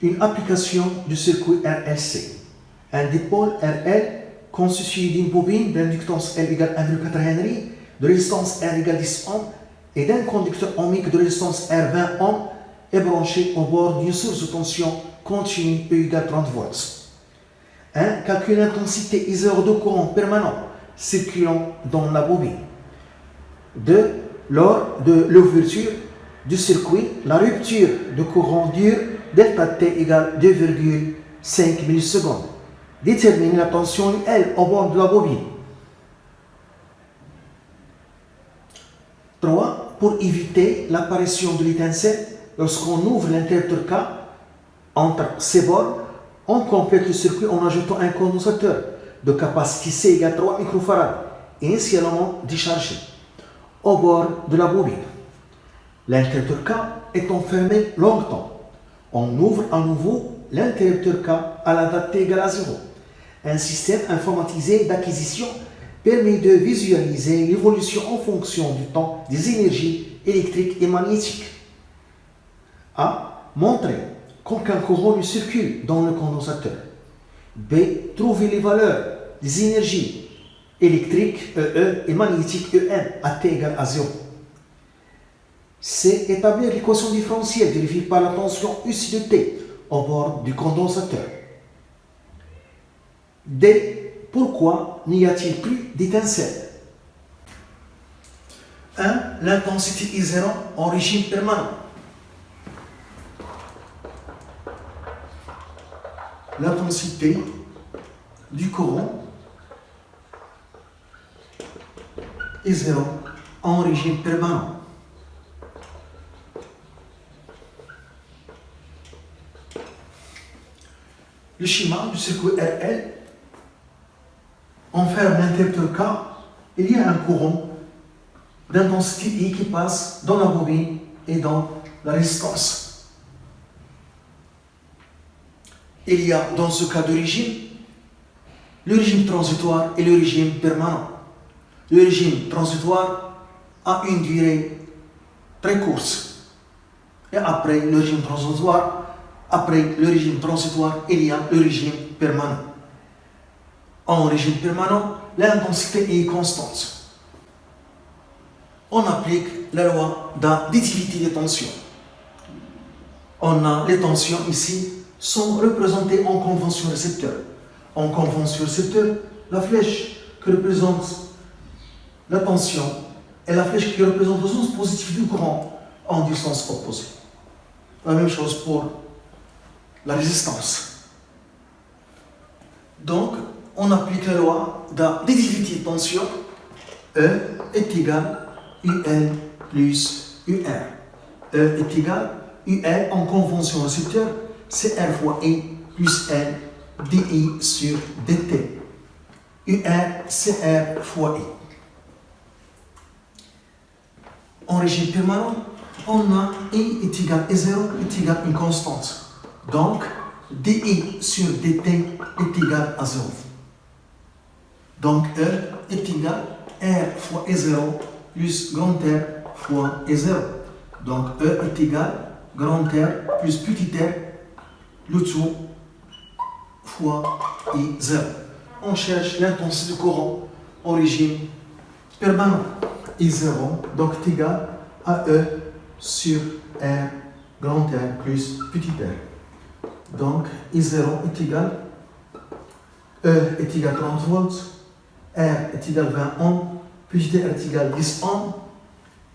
une application du circuit RLC. Un dipôle RL constitué d'une bobine d'inductance L égale 1,4 Henry, de résistance R égale 10 ohms et d'un conducteur ohmique de résistance R 20 ohms est branché au bord d'une source de tension continue E égale 30 volts. 1. Calcule l'intensité I0 de courant permanent circulant dans la bobine. 2. Lors de l'ouverture du circuit, la rupture de courant dure delta T égale 2,5 millisecondes. Détermine la tension L au bord de la bobine. 3. Pour éviter l'apparition de l'étincelle, lorsqu'on ouvre l'interrupteur K entre ces bords, on complète le circuit en ajoutant un condensateur de capacité C égale 3 microfarads, initialement déchargé, au bord de la bobine. L'interrupteur K étant fermé longtemps, on ouvre à nouveau l'interrupteur K à la date T égale à 0. Un système informatisé d'acquisition permet de visualiser l'évolution en fonction du temps des énergies électriques et magnétiques. A. Montrer qu'aucun courant ne circule dans le condensateur. B. Trouver les valeurs des énergies électriques EE et magnétiques EM à T égale à 0. C. Établir l'équation différentielle vérifiée par la tension UC de T au bord du condensateur. D. Pourquoi n'y a-t-il plus d'étincelles? 1. L'intensité I0 en régime permanent. L'intensité du courant I0 en régime permanent. Le schéma du circuit RL, on ferme l'interrupteur K, il y a un courant d'intensité I qui passe dans la bobine et dans la résistance. Il y a dans ce cas de régime, le régime transitoire et le régime permanent. Le régime transitoire a une durée très courte. Et après le régime transitoire, il y a le régime permanent. En régime permanent, l'intensité est constante. On applique la loi d'additivité des tensions. On a les tensions ici sont représentées en convention récepteur. En convention récepteur, la flèche que représente la tension et la flèche qui représente le sens positif du courant en du sens opposé. La même chose pour la résistance. Donc, on applique la loi d'additivité de tension. E est égal UL plus UR. E est égal UL en convention récepteur, c'est R fois I plus L dI sur dt. UR, c'est R fois I. En régime permanent, on a I est égal à 0 est égal à une constante. Donc, dI sur dt est égal à 0. Donc, E est égal à R fois E0 plus grand R fois E0. Donc, E est égal à grand R plus petit r, le tout fois I0. On cherche l'intensité du courant en régime permanent. I0 donc est égal à E sur R grand R plus petit r. Donc I0 est égal, E est égal à 30 volts, R est égal à 20 ohms, petit r est égal à 10 ohms.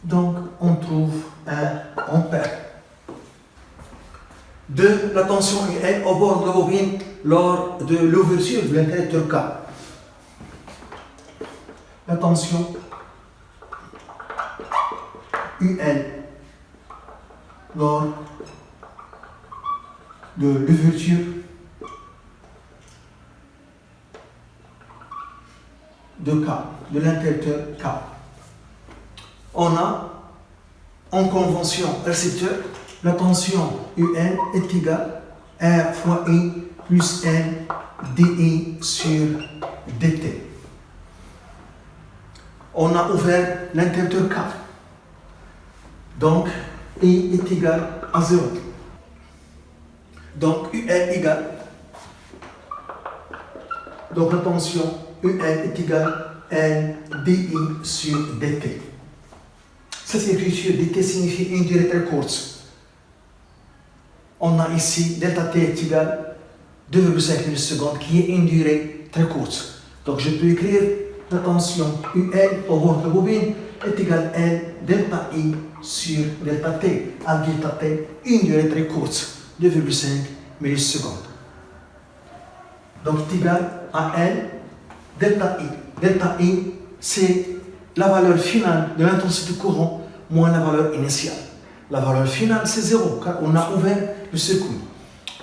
Donc on trouve 1 ampère. 2. La tension est au bord de la bobine lors de l'ouverture de l'interrupteur K. La tension UL lors de l'ouverture de K, de l'interrupteur K. On a en convention récepteur, la tension UL est égale à R fois I plus L dI sur dt. On a ouvert l'interrupteur K. Donc, I est égal à 0. Donc UL égale, donc la tension UL est égale LDI sur DT. Cette écriture DT signifie une durée très courte. On a ici delta T est égal 2,5 millisecondes qui est une durée très courte. Donc je peux écrire la tension UL au bord de la bobine est égale L delta I sur delta T. À delta T, une durée très courte, 2,5 millisecondes. Donc c'est égal à L delta I. Delta I, c'est la valeur finale de l'intensité du courant moins la valeur initiale. La valeur finale, c'est 0, car on a ouvert le circuit.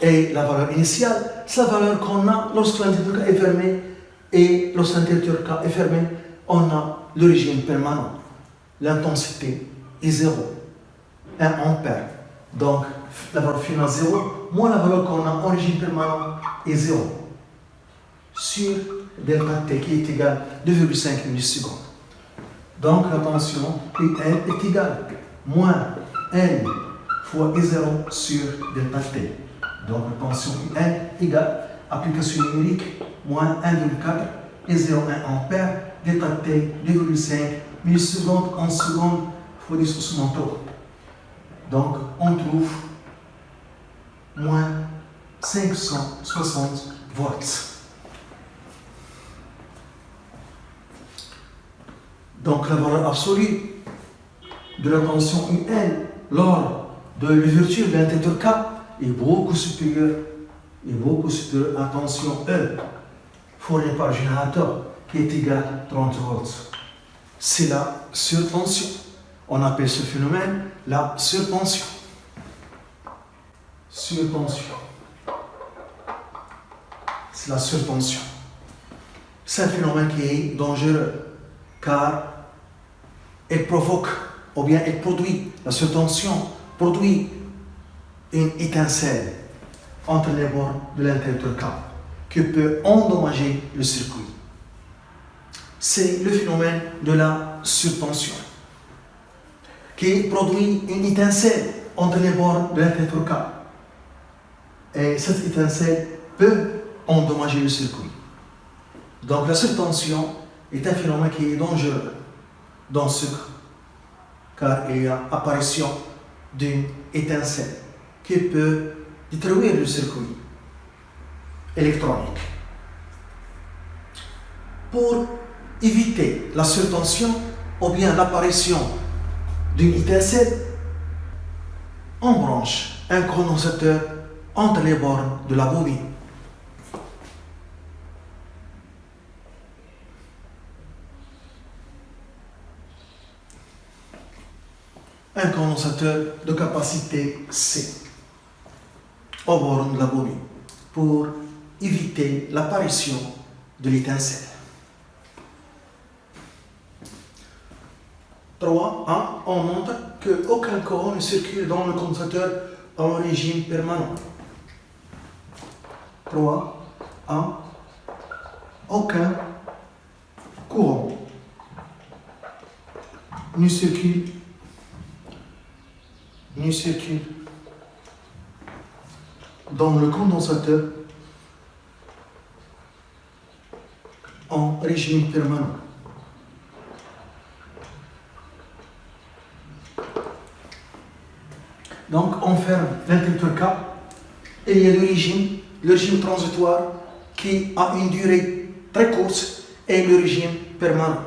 Et la valeur initiale, c'est la valeur qu'on a lorsque l'interrupteur est fermé. Et lorsque l'interrupteur est fermé, on a le régime permanent. L'intensité est 0, 1 ampère. Donc, la valeur finale 0, moins la valeur qu'on a en régime permanent est 0. Sur delta T qui est égal à 2,5 millisecondes. Donc la tension UL est égale moins L fois I0 sur delta T. Donc la tension UL égale application numérique moins 1,4 I0 1 ampère delta T 2,5 millisecondes en seconde fois 10 au second tour. Donc on trouve moins 560 volts. Donc la valeur absolue de la tension UL lors de l'ouverture de l'interrupteur K est beaucoup supérieure à la tension E fournie par le générateur qui est égal à 30 volts. C'est la surtension. On appelle ce phénomène la surtension. Surtension. C'est la surtension. C'est un phénomène qui est dangereux car elle provoque, ou bien elle produit, la surtension produit une étincelle entre les bords de l'interrupteur K qui peut endommager le circuit. C'est le phénomène de la surtension qui produit une étincelle entre les bords de l'interrupteur K. Et cette étincelle peut endommager le circuit. Donc la surtension est un phénomène qui est dangereux dans ce cas, car il y a apparition d'une étincelle qui peut détruire le circuit électronique. Pour éviter la surtension ou bien l'apparition d'une étincelle, on branche un condensateur entre les bornes de la bobine. Un condensateur de capacité C au bord de la bobine pour éviter l'apparition de l'étincelle. 3. On montre qu'aucun courant ne circule dans le condensateur en régime permanent. 3. Aucun courant ne circule dans le condensateur en régime permanent. Donc on ferme l'interrupteur K et il y a le régime transitoire qui a une durée très courte et le régime permanent.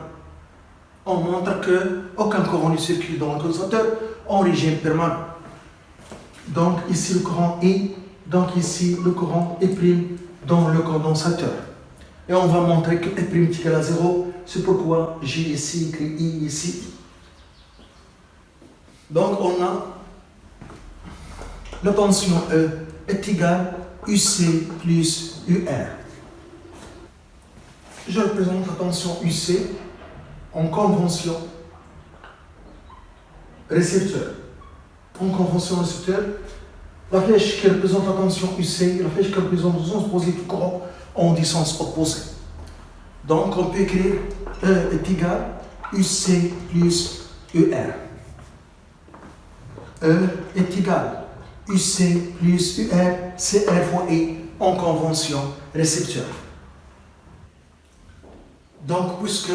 On montre qu'aucun courant ne circule dans le condensateur en régime permanent. Donc ici le courant I, donc ici le courant I' dans le condensateur. Et on va montrer que I' est égal à 0, c'est pourquoi j'ai ici écrit I ici. Donc on a la tension E est égale UC plus UR. Je représente la tension UC en convention récepteur. En convention récepteur, la flèche qui représente la tension UC et la flèche qui représente le sens opposé du courant ont des sens opposés. Donc on peut écrire E est égal UC plus UR. E est égal UC plus UR, CR fois I en convention récepteur. Donc, puisque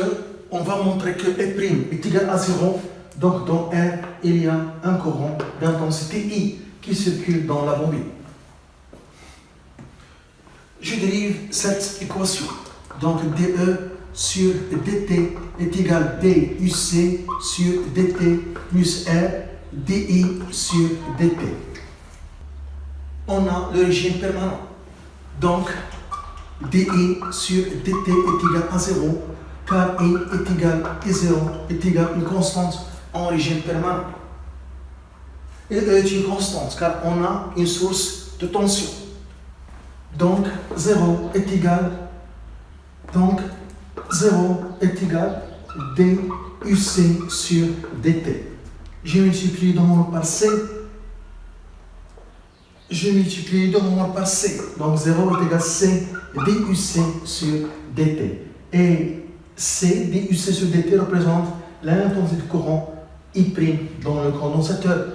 on va montrer que E' est égal à 0, donc dans R, il y a un courant d'intensité I qui circule dans la bobine. Je dérive cette équation. Donc, dE sur dt est égal à duc sur dt plus R di sur dt. On a le régime permanent. Donc, di sur dt est égal à 0, car I est égal à 0, est égal à une constante en régime permanent. Et E est une constante, car on a une source de tension. Donc, 0 est égal, duc sur dt. Je multiplie donc par C. Donc 0 est égal à C duc sur dt. Et C duc sur dt représente l'intensité du courant I' dans le condensateur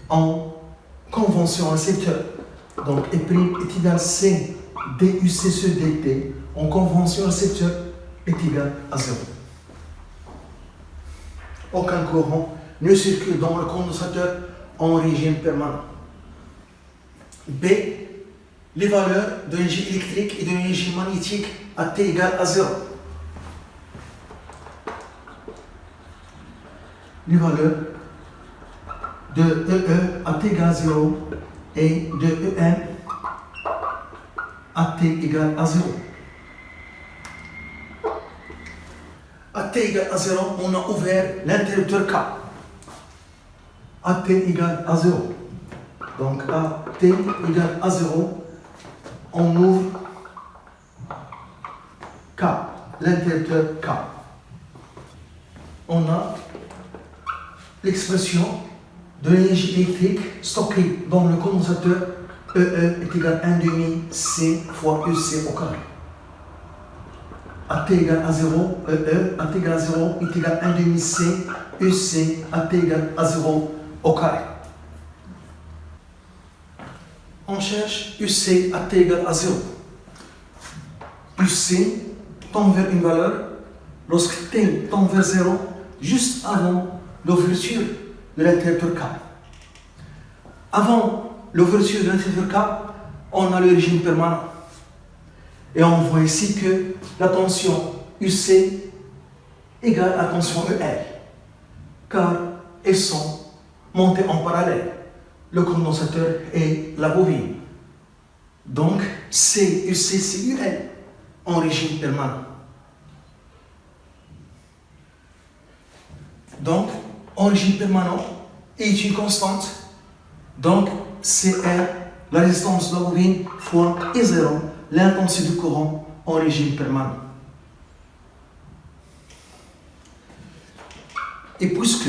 en convention récepteur. Donc I' est égal à C duc sur dt en convention récepteur est égal à 0. Aucun courant ne circule dans le condensateur en régime permanent. B. Les valeurs de l'énergie électrique et de l'énergie magnétique à T égale à 0. Les valeurs de EE à T égale à 0 et de EM à T égale à 0. À T égale à 0, on a ouvert l'interrupteur K. À T égale à 0. Donc à T égale à 0, on ouvre K, l'interrupteur K. On a l'expression de l'énergie électrique stockée dans le condensateur EE est égal à 1 demi C fois EC au carré. À T égale à 0, EE à T égale à 0 est égal à 1 demi C, EC à T égale à 0 au carré. On cherche UC à T égale à 0. UC tend vers une valeur lorsque T tend vers 0 juste avant l'ouverture de l'interrupteur K. Avant l'ouverture de l'interrupteur K, on a le régime permanent. Et on voit ici que la tension UC égale à la tension EL, car elles sont montées en parallèle, le condensateur et la bobine. Donc, CUC, CUL en régime permanent. Donc, en régime permanent, est une constante. Donc, CR, la résistance de la bobine, fois E0, l'intensité du courant en régime permanent. Et puisque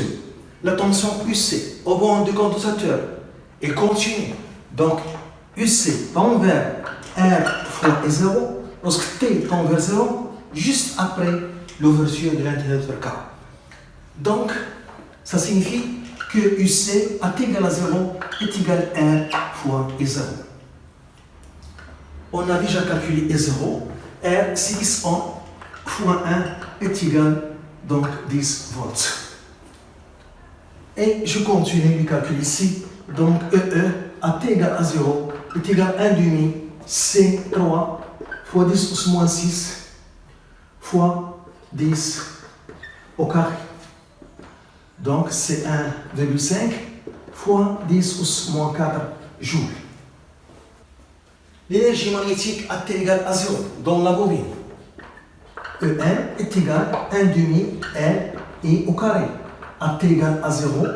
la tension UC au bord du condensateur est continue, donc UC tend vers R fois E0, lorsque T tend vers 0, juste après l'ouverture de l'interrupteur K. Donc, ça signifie que UC à T égale à 0 est égal à R fois E0. On a déjà calculé E0, R 6 fois 1 est égal donc 10 volts. Et je continue le calcul ici. Donc EE à T égale à 0 est égal à 1 demi C3 fois 10 pouce moins 6 fois 10 au carré. Donc c'est 1,5 fois 10 pouce moins 4 joules. L'énergie magnétique à T égale à 0 dans la bobine. EN est égal à 1 demi L I au carré. À T égale à 0,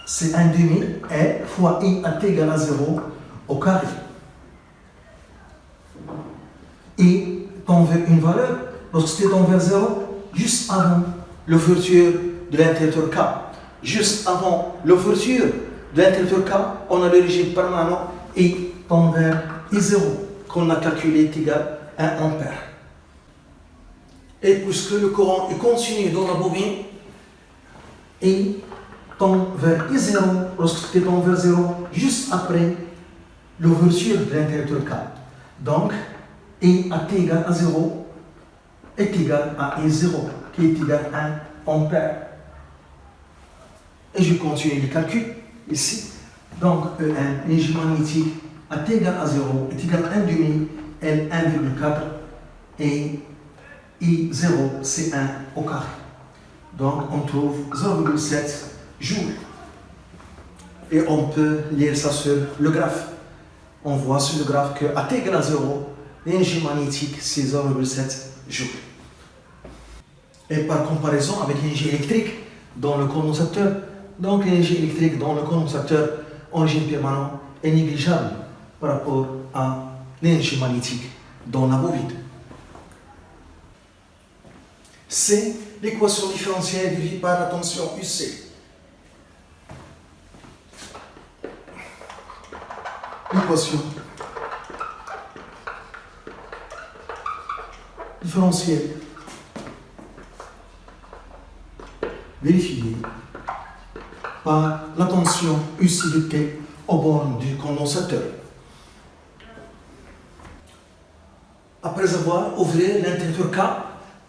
c'est 1 demi L fois I à T égale à 0 au carré. I tend vers une valeur, lorsque T tend vers 0, juste avant l'ouverture de l'interrupteur K. Juste avant l'ouverture de l'interrupteur K, on a le régime permanent I tend vers I0, qu'on a calculé est égal à 1 ampère. Et puisque le courant est continu dans la bobine, I tend vers I0, lorsque t tend vers 0, juste après l'ouverture de l'interrupteur K. Donc, I à t égale à 0 est égal à I0, qui est égal à 1 ampère. Et je continue le calcul ici. Donc, E1, l'énergie magnétique à t égale à 0 est égal à 1 demi, L 1,4 et I0 c'est 1 au carré. Donc, on trouve 0,7 joules. Et on peut lire ça sur le graphe. On voit sur le graphe qu'à t égale à 0, l'énergie magnétique c'est 0,7 joules. Et par comparaison avec l'énergie électrique dans le condensateur, donc l'énergie électrique dans le condensateur en régime permanent est négligeable par rapport à l'énergie magnétique dans la bobine. C'est l'équation différentielle vérifiée par la tension UC. L'équation différentielle vérifiée par la tension UC de T au bornes du condensateur. Après avoir ouvert l'interrupteur K,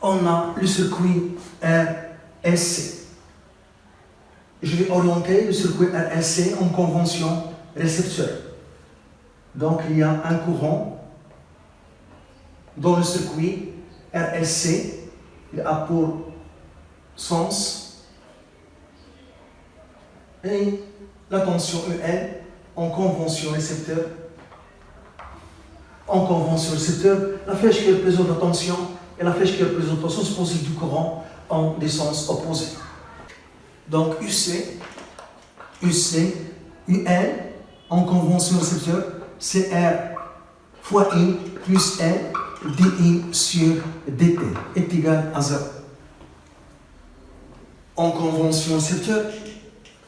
on a le circuit RSC. Je vais orienter le circuit RSC en convention récepteur. Donc il y a un courant dans le circuit RSC. Il a pour sens et la tension EL en convention récepteur. En convention récepteur, la flèche qui représente la tension et la flèche qui représente le sens positif du courant ont des sens opposés. Donc UL en convention récepteur, c'est R fois I plus L dI sur dt est égal à 0. En convention récepteur,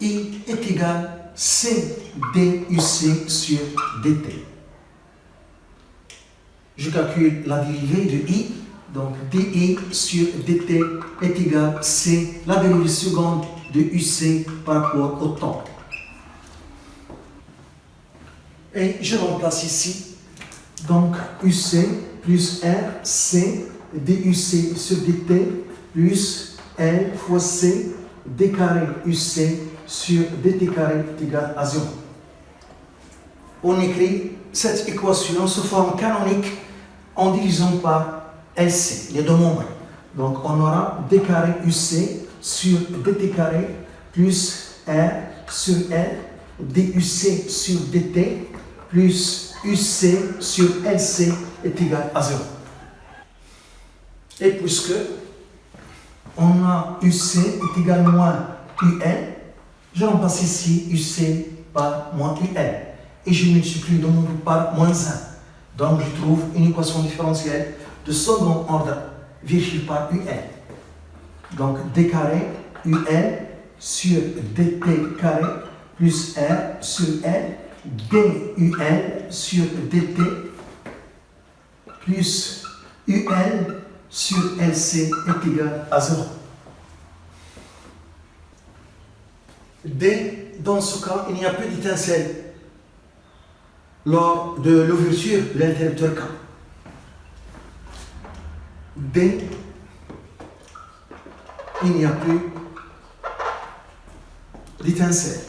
I est égal à C DUC sur dt. Je calcule la dérivée de I, donc dI sur dt est égal à C, la dérivée seconde de UC par rapport au temps. Et je remplace ici, donc UC plus R, C, DUC sur dt plus L fois C, d carré UC sur dt carré est égal à 0. On écrit cette équation sous forme canonique en divisant par LC, les deux membres. Donc on aura d carré UC sur dt carré plus R sur L, DUC sur dt plus UC sur LC est égal à 0. Et puisque on a UC est égal à moins UL, je remplace ici UC par moins UL. Et je multiplie le nombre par moins 1. Donc je trouve une équation différentielle de second ordre vérifiée par UL. Donc d carré UL sur dt carré plus R sur L dUL sur dt plus UL sur LC est égal à 0. D, dans ce cas, il n'y a plus d'étincelle lors de l'ouverture de l'interrupteur K. D, il n'y a plus d'étincelle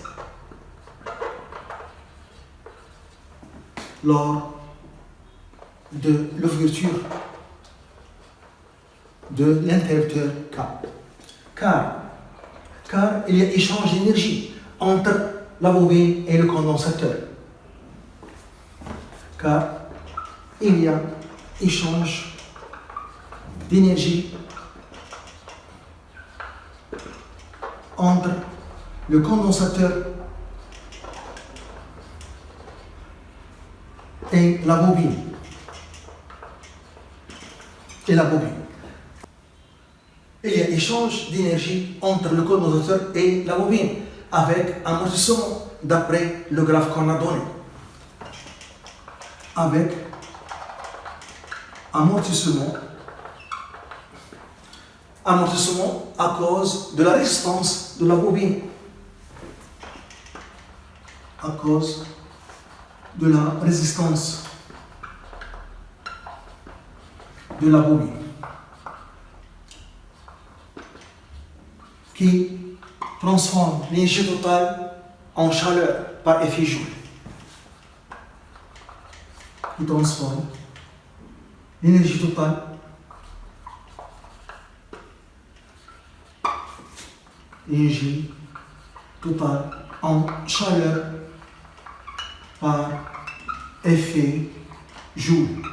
lors de l'ouverture de l'interrupteur K. Car il y a échange d'énergie entre la bobine et le condensateur. Car il y a échange d'énergie entre le condensateur et la bobine. Il y a échange d'énergie entre le condensateur et la bobine avec amortissement d'après le graphe qu'on a donné. Avec amortissement à cause de la résistance de la bobine. à cause de la résistance de la bobine qui transforme l'énergie totale en chaleur par effet Joule. Qui transforme l'énergie totale en chaleur par effet Joule.